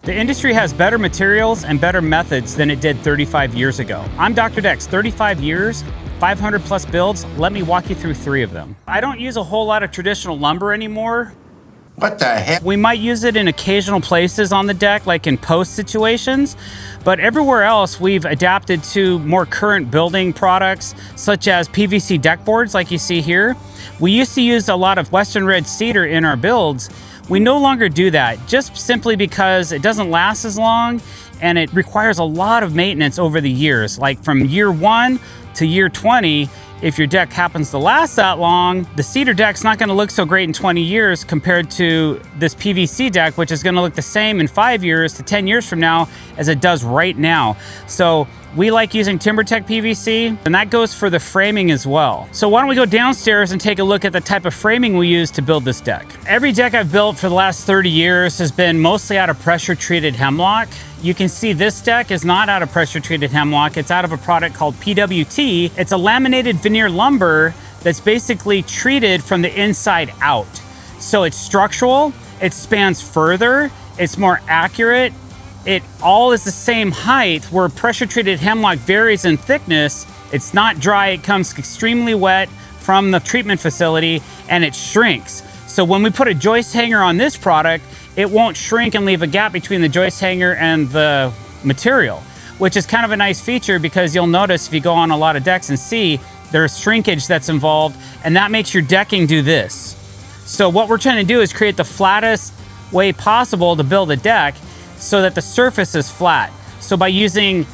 The industry has better materials and better methods than it did 35 years ago. I'm Dr. Decks, 35 years, 500 plus builds. Let me walk you through 3 of them. I don't use a whole lot of traditional lumber anymore. What the heck? We might use it in occasional places on the deck, like in post situations, but everywhere else we've adapted to more current building products, such as PVC deck boards like you see here. We used to use a lot of Western red cedar in our builds. We no longer do that, just simply because it doesn't last as long and it requires a lot of maintenance over the years. Like from year 1 to year 20, if your deck happens to last that long, the cedar deck's not gonna look so great in 20 years compared to this PVC deck, which is gonna look the same in 5 years to 10 years from now as it does right now. So we like using TimberTech PVC, and that goes for the framing as well. So why don't we go downstairs and take a look at the type of framing we use to build this deck. Every deck I've built for the last 30 years has been mostly out of pressure-treated hemlock. You can see this deck is not out of pressure-treated hemlock. It's out of a product called PWT. It's a laminated veneer lumber that's basically treated from the inside out. So it's structural, it spans further, it's more accurate, it all is the same height, where pressure-treated hemlock varies in thickness. It's not dry, it comes extremely wet from the treatment facility, and it shrinks. So when we put a joist hanger on this product, it won't shrink and leave a gap between the joist hanger and the material, which is kind of a nice feature, because you'll notice if you go on a lot of decks and see there's shrinkage that's involved, and that makes your decking do this. So what we're trying to do is create the flattest way possible to build a deck so that the surface is flat. So by using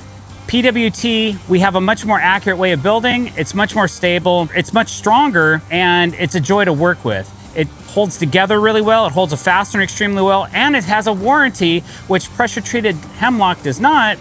PWT, we have a much more accurate way of building. It's much more stable, it's much stronger, and it's a joy to work with. It holds together really well, it holds a fastener extremely well, and it has a warranty, which pressure-treated hemlock does not,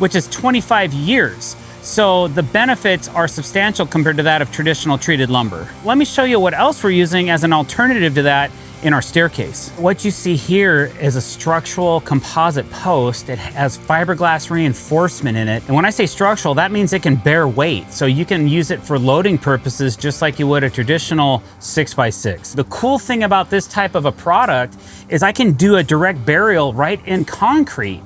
which is 25 years. So the benefits are substantial compared to that of traditional treated lumber. Let me show you what else we're using as an alternative to that in our staircase. What you see here is a structural composite post. It has fiberglass reinforcement in it. And when I say structural, that means it can bear weight. So you can use it for loading purposes just like you would a traditional 6x6. The cool thing about this type of a product is I can do a direct burial right in concrete.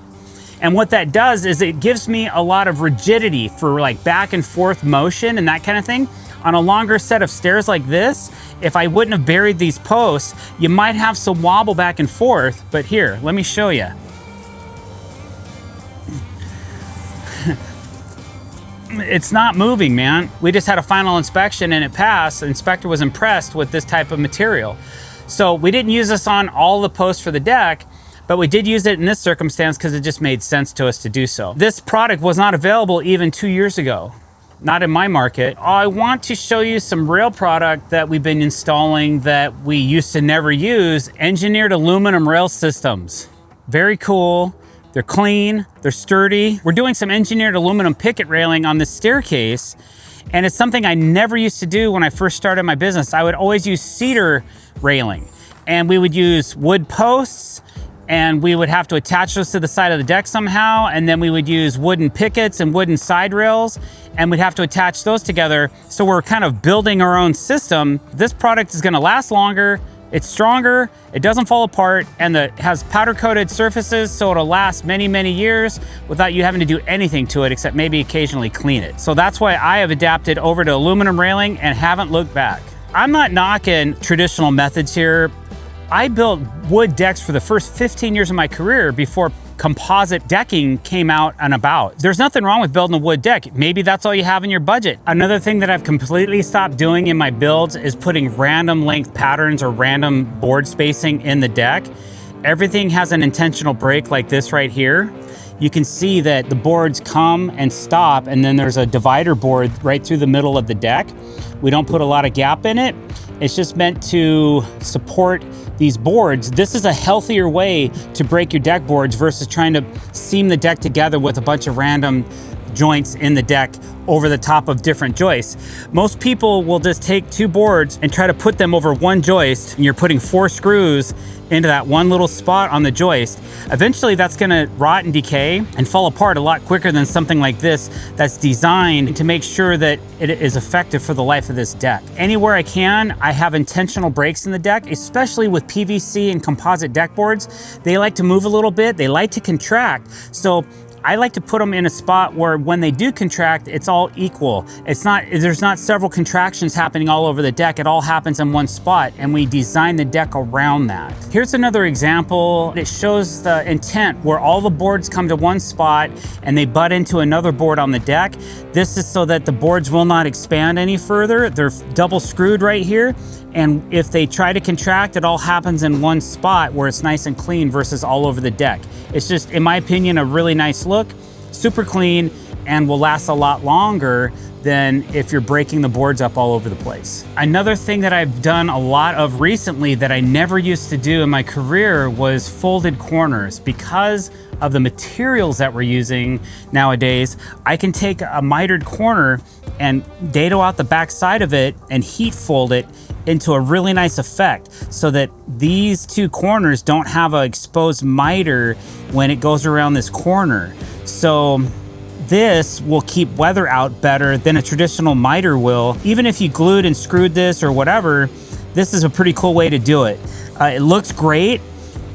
And what that does is it gives me a lot of rigidity for like back and forth motion and that kind of thing. On a longer set of stairs like this, if I wouldn't have buried these posts, you might have some wobble back and forth, but here, let me show you. It's not moving, man. We just had a final inspection and it passed. The inspector was impressed with this type of material. So we didn't use this on all the posts for the deck, but we did use it in this circumstance because it just made sense to us to do so. This product was not available even 2 years ago. Not in my market. I want to show you some rail product that we've been installing that we used to never use. Engineered aluminum rail systems. Very cool. They're clean, they're sturdy. We're doing some engineered aluminum picket railing on this staircase, and it's something I never used to do when I first started my business. I would always use cedar railing, and we would use wood posts, and we would have to attach those to the side of the deck somehow, and then we would use wooden pickets and wooden side rails, and we'd have to attach those together. So we're kind of building our own system. This product is gonna last longer, it's stronger, it doesn't fall apart, and it has powder-coated surfaces, so it'll last many, many years without you having to do anything to it except maybe occasionally clean it. So that's why I have adapted over to aluminum railing and haven't looked back. I'm not knocking traditional methods here. I built wood decks for the first 15 years of my career before composite decking came out and about. There's nothing wrong with building a wood deck. Maybe that's all you have in your budget. Another thing that I've completely stopped doing in my builds is putting random length patterns or random board spacing in the deck. Everything has an intentional break like this right here. You can see that the boards come and stop, and then there's a divider board right through the middle of the deck. We don't put a lot of gap in it. It's just meant to support these boards. This is a healthier way to break your deck boards versus trying to seam the deck together with a bunch of random joints in the deck over the top of different joists. Most people will just take 2 boards and try to put them over one joist, and you're putting 4 screws into that one little spot on the joist. Eventually that's gonna rot and decay and fall apart a lot quicker than something like this that's designed to make sure that it is effective for the life of this deck. Anywhere I can, I have intentional breaks in the deck, especially with PVC and composite deck boards. They like to move a little bit, they like to contract. So I like to put them in a spot where when they do contract, it's all equal. There's not several contractions happening all over the deck. It all happens in one spot, and we design the deck around that. Here's another example. It shows the intent where all the boards come to one spot and they butt into another board on the deck. This is so that the boards will not expand any further. They're double screwed right here. And if they try to contract, it all happens in one spot where it's nice and clean versus all over the deck. It's just, in my opinion, a really nice look, super clean, and will last a lot longer than if you're breaking the boards up all over the place. Another thing that I've done a lot of recently that I never used to do in my career was folded corners. Because of the materials that we're using nowadays, I can take a mitered corner and dado out the back side of it and heat fold it into a really nice effect so that these 2 corners don't have an exposed miter when it goes around this corner. So this will keep weather out better than a traditional miter will. Even if you glued and screwed this or whatever, this is a pretty cool way to do it. It looks great,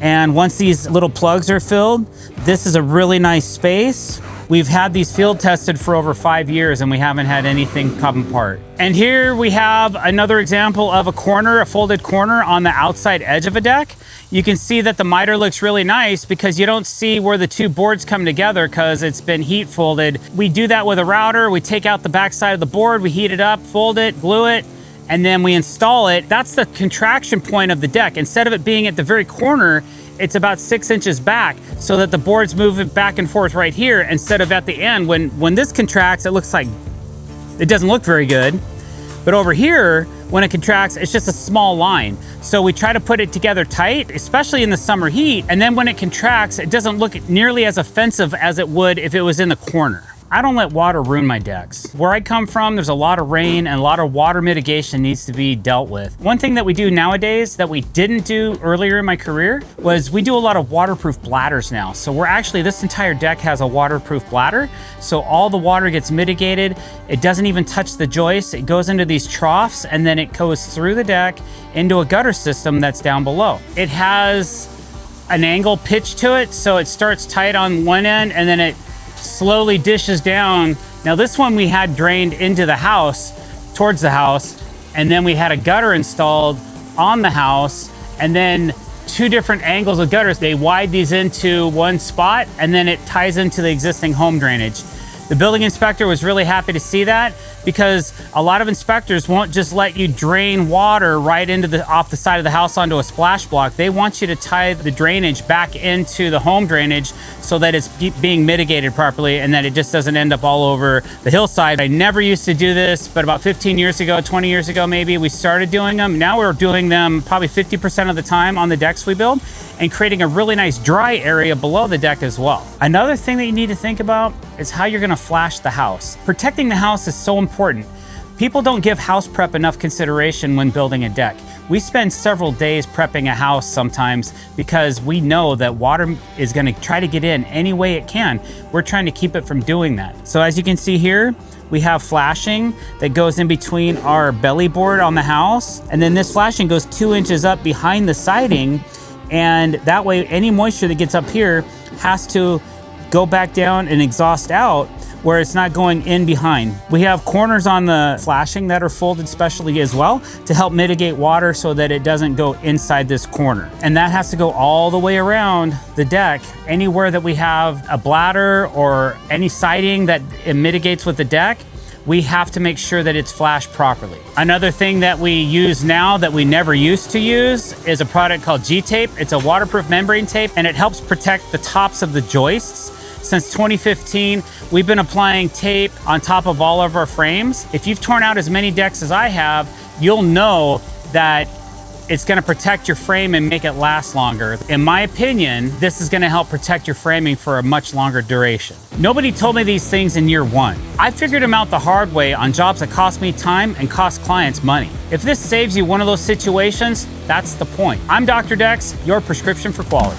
and once these little plugs are filled, this is a really nice space. We've had these field tested for over 5 years and we haven't had anything come apart. And here we have another example of a corner, a folded corner on the outside edge of a deck. You can see that the miter looks really nice because you don't see where the 2 boards come together because it's been heat folded. We do that with a router. We take out the back side of the board, we heat it up, fold it, glue it, and then we install it. That's the contraction point of the deck. Instead of it being at the very corner, it's about 6 inches back so that the boards move it back and forth right here instead of at the end. When this contracts, it looks like, it doesn't look very good. But over here, when it contracts, it's just a small line. So we try to put it together tight, especially in the summer heat. And then when it contracts, it doesn't look nearly as offensive as it would if it was in the corner. I don't let water ruin my decks. Where I come from, there's a lot of rain and a lot of water mitigation needs to be dealt with. One thing that we do nowadays that we didn't do earlier in my career was we do a lot of waterproof bladders now. So this entire deck has a waterproof bladder. So all the water gets mitigated. It doesn't even touch the joist. It goes into these troughs and then it goes through the deck into a gutter system that's down below. It has an angle pitch to it. So it starts tight on one end and then it slowly dishes down. Now this one we had drained into the house, towards the house, and then we had a gutter installed on the house, and then 2 different angles of gutters. They wide these into one spot, and then it ties into the existing home drainage. The building inspector was really happy to see that because a lot of inspectors won't just let you drain water right into off the side of the house onto a splash block. They want you to tie the drainage back into the home drainage so that it's being mitigated properly and that it just doesn't end up all over the hillside. I never used to do this, but about 15 years ago, 20 years ago maybe, we started doing them. Now we're doing them probably 50% of the time on the decks we build and creating a really nice dry area below the deck as well. Another thing that you need to think about is how you're gonna flash the house. Protecting the house is so important. People don't give house prep enough consideration when building a deck. We spend several days prepping a house sometimes because we know that water is gonna try to get in any way it can. We're trying to keep it from doing that. So as you can see here, we have flashing that goes in between our belly board on the house. And then this flashing goes 2 inches up behind the siding. And that way, any moisture that gets up here has to go back down and exhaust out where it's not going in behind. We have corners on the flashing that are folded specially as well to help mitigate water so that it doesn't go inside this corner. And that has to go all the way around the deck. Anywhere that we have a bladder or any siding that it mitigates with the deck, we have to make sure that it's flashed properly. Another thing that we use now that we never used to use is a product called G-tape. It's a waterproof membrane tape and it helps protect the tops of the joists. Since 2015, we've been applying tape on top of all of our frames. If you've torn out as many decks as I have, you'll know that It's gonna protect your frame and make it last longer. In my opinion, this is gonna help protect your framing for a much longer duration. Nobody told me these things in year one. I figured them out the hard way on jobs that cost me time and cost clients money. If this saves you one of those situations, that's the point. I'm Dr. Decks, your prescription for quality.